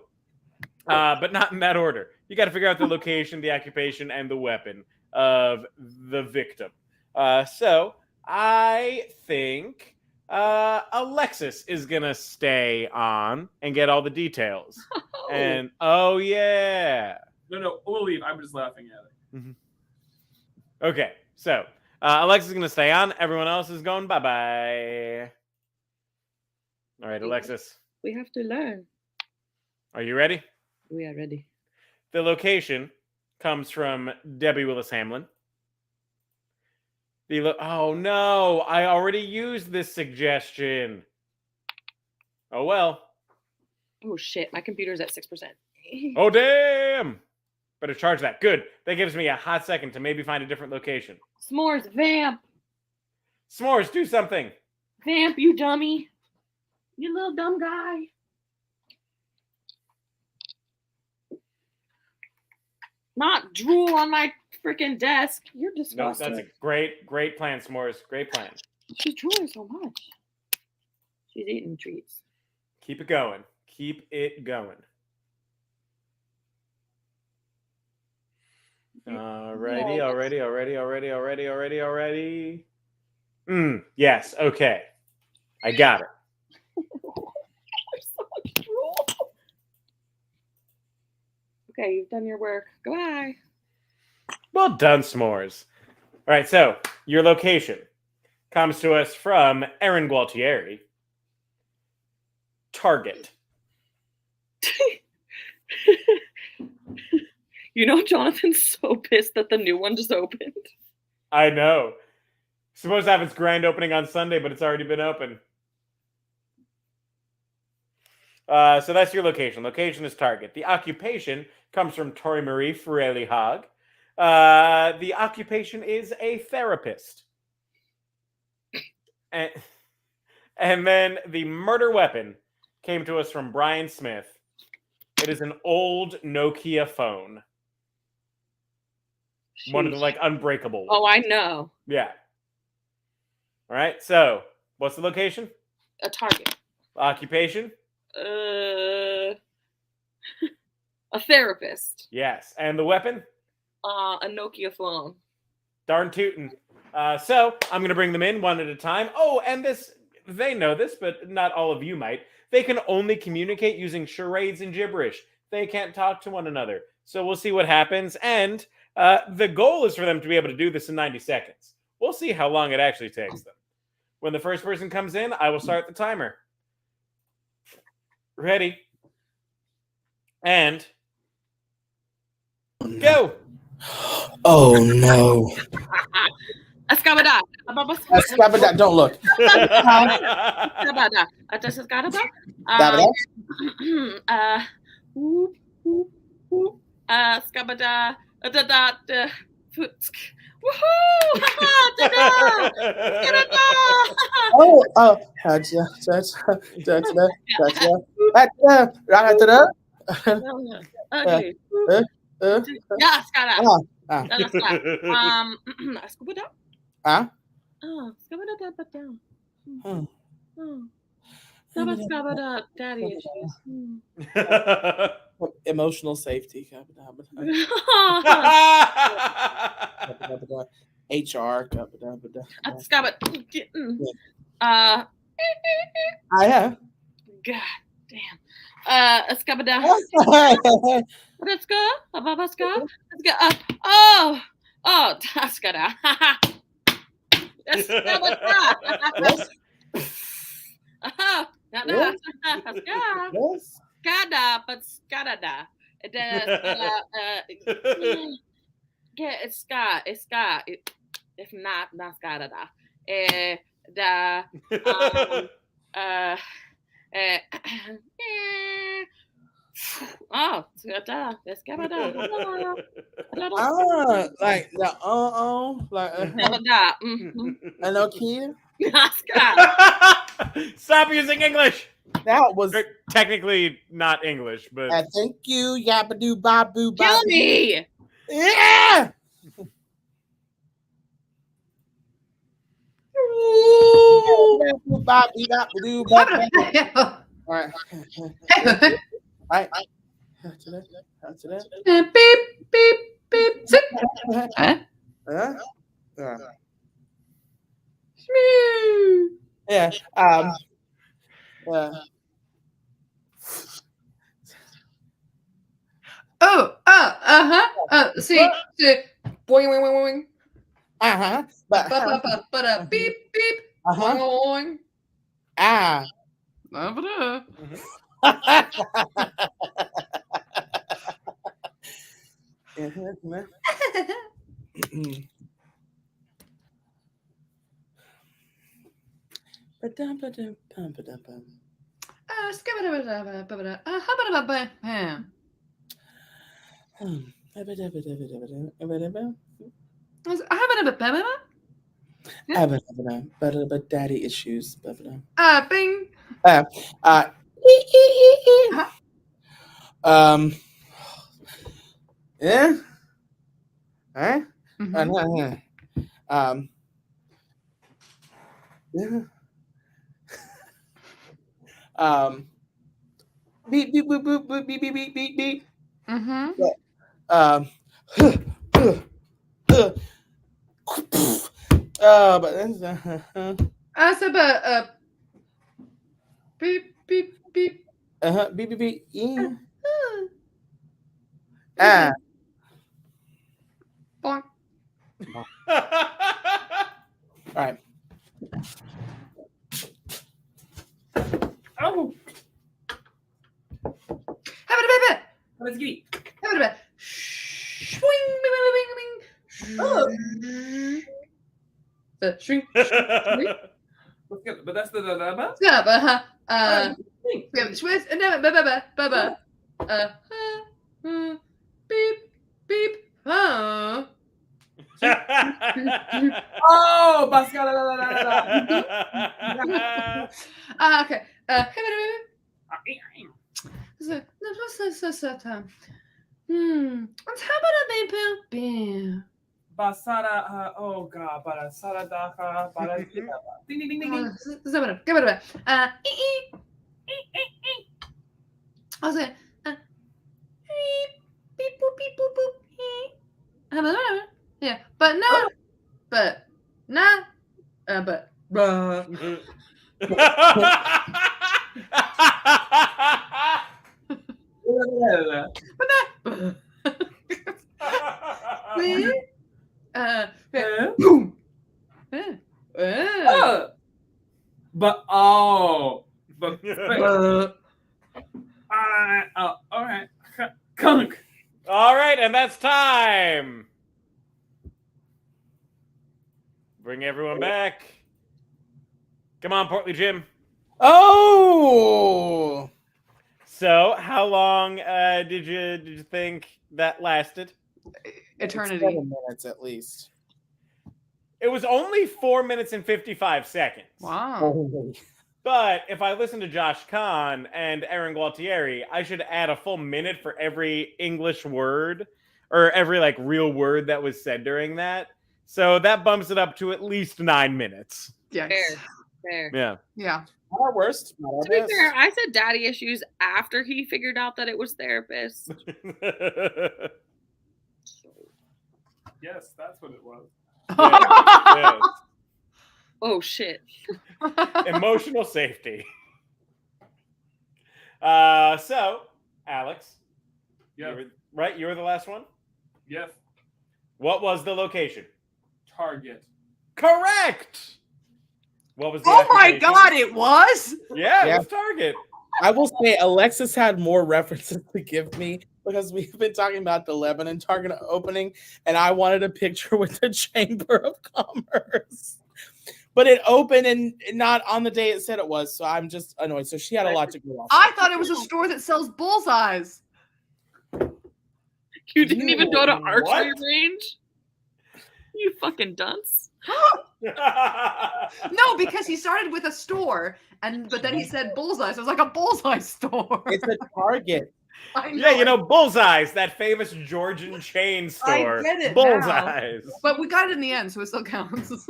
but not in that order. You got to figure out the location, the occupation, and the weapon of the victim. So, I think Alexis is going to stay on and get all the details. And, oh, yeah. No, we'll leave. I'm just laughing at it. Mm-hmm. Okay, so Alexis is going to stay on. Everyone else is going bye-bye. All right, Alexis. We have to learn. Are you ready? We are ready. The location comes from Debbie Willis Hamlin. Oh, no. I already used this suggestion. Oh, well. Oh, shit. My computer's at 6%. Oh, damn. Better charge that. Good. That gives me a hot second to maybe find a different location. S'mores, vamp. S'mores, do something. Vamp, you dummy. You little dumb guy. Not drool on my freaking desk. You're No, disgusting. that's a great plan, S'mores. Great plan. She's drooling so much. She's eating treats. Keep it going. Keep it going. Already. Yes, okay. I got it. There's so much drool. Okay, you've done your work. Goodbye. Well done, S'mores. All right, so your location comes to us from Erin Gualtieri. Target. You know, Jonathan's so pissed that the new one just opened. I know. Supposed to have its grand opening on Sunday, but it's already been open. So that's your location. Location is Target. The occupation comes from Tori Marie Ferrelli Hogg. The occupation is a therapist. And then the murder weapon came to us from Brian Smith. It is an old Nokia phone. One of the unbreakable ones. Oh, I know. Yeah. All right. So, what's the location? A Target. Occupation? A therapist. Yes. And the weapon? A Nokia phone. Darn tootin'. So, I'm going to bring them in one at a time. Oh, and they know this, but not all of you might. They can only communicate using charades and gibberish. They can't talk to one another. So we'll see what happens. And the goal is for them to be able to do this in 90 seconds. We'll see how long it actually takes them. When the first person comes in, I will start the timer. Ready? And go! Oh, no. Escabada. Escabada, don't look. Escabada. Scabada. Woohoo! Ugly. Yeah, Scada. Scabada. Huh? Oh, scabada down. Scabada, daddy issues. Emotional safety. HR. Scabada. Yeah. God damn. Scabada. Let's go. Let's go. Oh, Oh, taskada. Yes. Yes. Yes. Skada, but skadada. It's ska. It's ska. If not skadada. Da. Uh. Oh, skada. It's skada. Like the like Skada. I know kid. Stop using English. That was Technically not English, but thank you, yabadoo babu Kill babu. me. Yeah. All right. Right. That's it. Beep, beep, beep. Sit. Huh? Yeah. Shmoo. Yeah. Oh, see, boing, boing, boing, boing. But But beep, beep, boing, boing. ah. Ba-ba-da. Skabba-dabba-dabba-dabba-da. Habba-dabba-bam. Habba-dabba-dabba-dabba. But daddy issues. Bing. Yeah. Huh? Mhm. Yeah. Beep beep boop boop boop beep beep beep beep beep. Mhm. But that's Sabba, beep, beep, beep. beep beep beep. Yeah. Boing. All right. Oh, Habba-dabba-dabba. let's get. Habba-dabba. Swing, bing, bing, bing, bing. Shrink, shrink. But that's the Skabba, thing. ba-ba, beep, beep, Oh, Pascal. okay. What's happening, baby? Basara. Oh God. Basara daka. Ding ding ding ding ding. Give it away. I was like, beep, boop, beep, boop, boop. Yeah, but no, but nah, but bruh. But nah, boom. But oh, but all right, Kunk. All right, and that's time. Bring everyone back. Come on, Portly Jim. Oh. So, how long did you think that lasted? Eternity. 7 minutes at least. It was only 4 minutes and 55 seconds. Wow. But if I listen to Josh Kahn and Aaron Gualtieri, I should add a full minute for every English word or every like real word that was said during that. So that bumps it up to at least 9 minutes. Yeah. Fair. Yeah. Yeah. Not our worst. Not our To be best. fair, I said daddy issues after he figured out that it was therapist. Yes, that's what it was. Yes. Oh shit. Emotional safety. So, Alex, Yeah. you were the last one? Yes. What was the location? Target. Correct. What was the Oh my occupation? God, it was? Yeah, Yeah. it was Target. I will say Alexis had more references to give me because we've been talking about the Lebanon Target opening, and I wanted a picture with the Chamber of Commerce. But it opened and not on the day it said it was, so I'm just annoyed. So she had a lot to go off. I thought it was a store that sells bullseyes. You didn't even go to What? archery range? You fucking dunce. No, because he started with a store, but then he said bullseyes. So it was like a bullseye store. It's a Target. I Yeah, you know, Bullseyes, that famous Georgian chain store. I get it Bullseyes. But we got it in the end, so it still counts.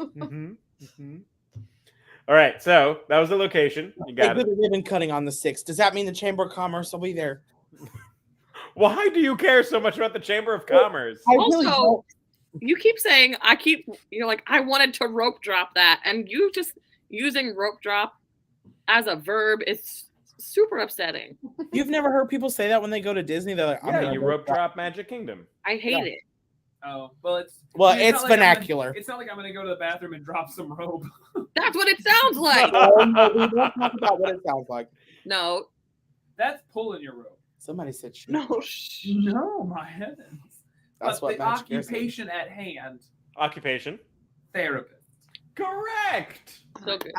All right, so that was the location. You They got did it. a ribbon cutting on the 6th. Does that mean the Chamber of Commerce will be there? Why do you care so much about the Chamber of Commerce? I really Also, don't. you keep saying you're like, I wanted to rope drop that, and you just using rope drop as a verb is super upsetting. You've never heard people say that when they go to Disney? They're like, I'm Yeah, gonna you rope drop Magic Kingdom. I hate it. Oh, well, it's Well, not it's like I'm gonna- vernacular. it's not like I'm gonna go to the bathroom and drop some rope. That's what it sounds like. Oh, no, we don't talk about what it sounds like. No, That's pulling your rope. Somebody said shit. no. No, my heavens. That's But what the Magic Air said. occupation at hand, Occupation. therapist. Correct. So good.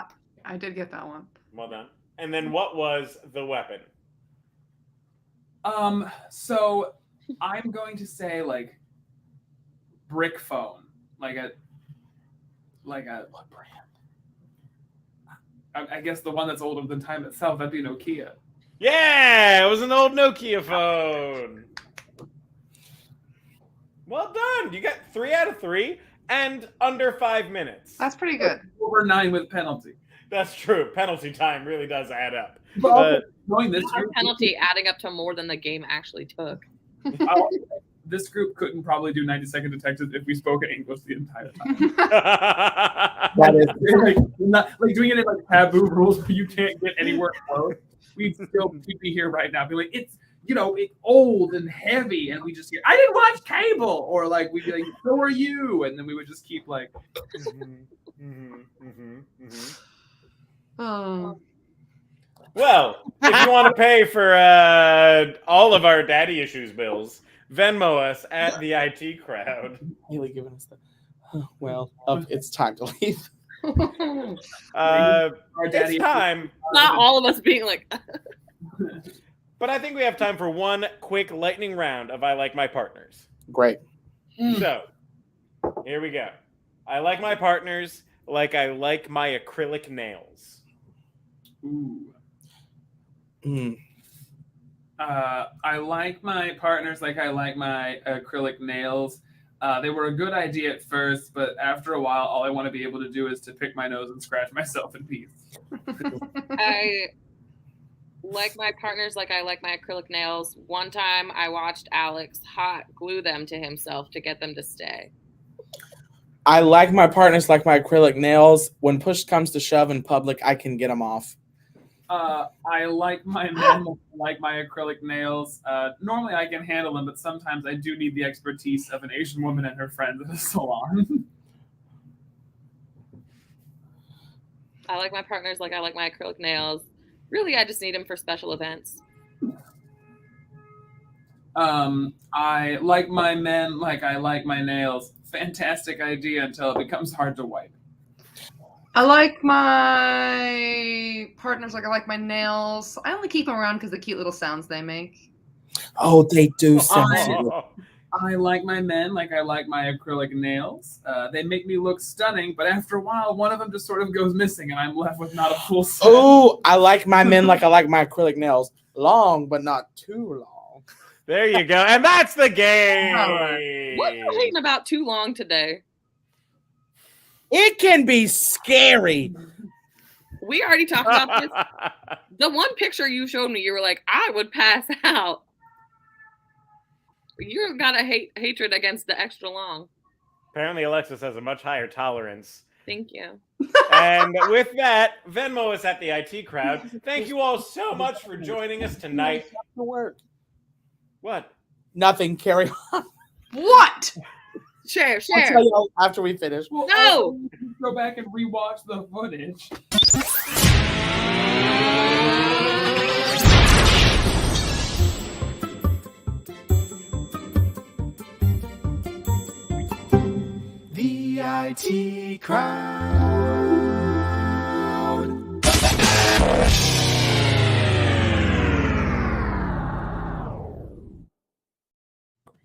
I did get that one. Well done. And then what was the weapon? So I'm going to say like brick phone, like a what brand? I guess the one that's older than time itself. That'd be Nokia. Yeah, it was an old Nokia phone. Well done. You got 3 out of 3 and under 5 minutes. That's pretty good. Over 9 with penalty. That's true. Penalty time really does add up. But also, But knowing this Our group, penalty adding up to more than the game actually took. this group couldn't probably do 90-second detectives if we spoke in English the entire time. That is like doing it in like taboo rules where you can't get anywhere close. We'd be here right now, be like, it's old and heavy, and we just hear, I didn't watch cable, or like we'd be like, so are you, and then we would just keep like, Oh. Well, if you want to pay for all of our daddy issues bills, Venmo us at the IT crowd. Haley giving us the. It's time to leave. our It's time. Not all of us being like, But I think we have time for one quick lightning round of I Like My Partners. Great. So, here we go. I like my partners like I like my acrylic nails. ooh. Mm. I like my partners like I like my acrylic nails. They were a good idea at first, but after a while, all I want to be able to do is to pick my nose and scratch myself in peace. I like my partners like I like my acrylic nails. One time I watched Alex hot glue them to himself to get them to stay. I like my partners like my acrylic nails. When push comes to shove in public, I can get them off. I like my men like my acrylic nails. Normally I can handle them, but sometimes I do need the expertise of an Asian woman and her friends at a salon. I like my partners like I like my acrylic nails. Really, I just need them for special events. I like my men like I like my nails. Fantastic idea until it becomes hard to wipe. I like my partners like I like my nails. I only keep them around because the cute little sounds they make. Oh, they do sound Oh. I like my men like I like my acrylic nails. They make me look stunning, but after a while, one of them just sort of goes missing, and I'm left with not a full set. Oh, I like my men like I like my acrylic nails. Long, but not too long. There you go. And that's the game. What are you hating about too long today? It can be scary. We already talked about this. The one picture you showed me, you were like, I would pass out. You got a hatred against the extra long. Apparently, Alexis has a much higher tolerance. Thank you. And with that, Venmo us at the IT crowd. Thank you all so much for joining us tonight. Work. What? Nothing. Carry on. What? Share. I'll tell y'all after we finish. Well, No! also, you can go back and rewatch the footage. The IT crowd.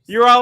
You're all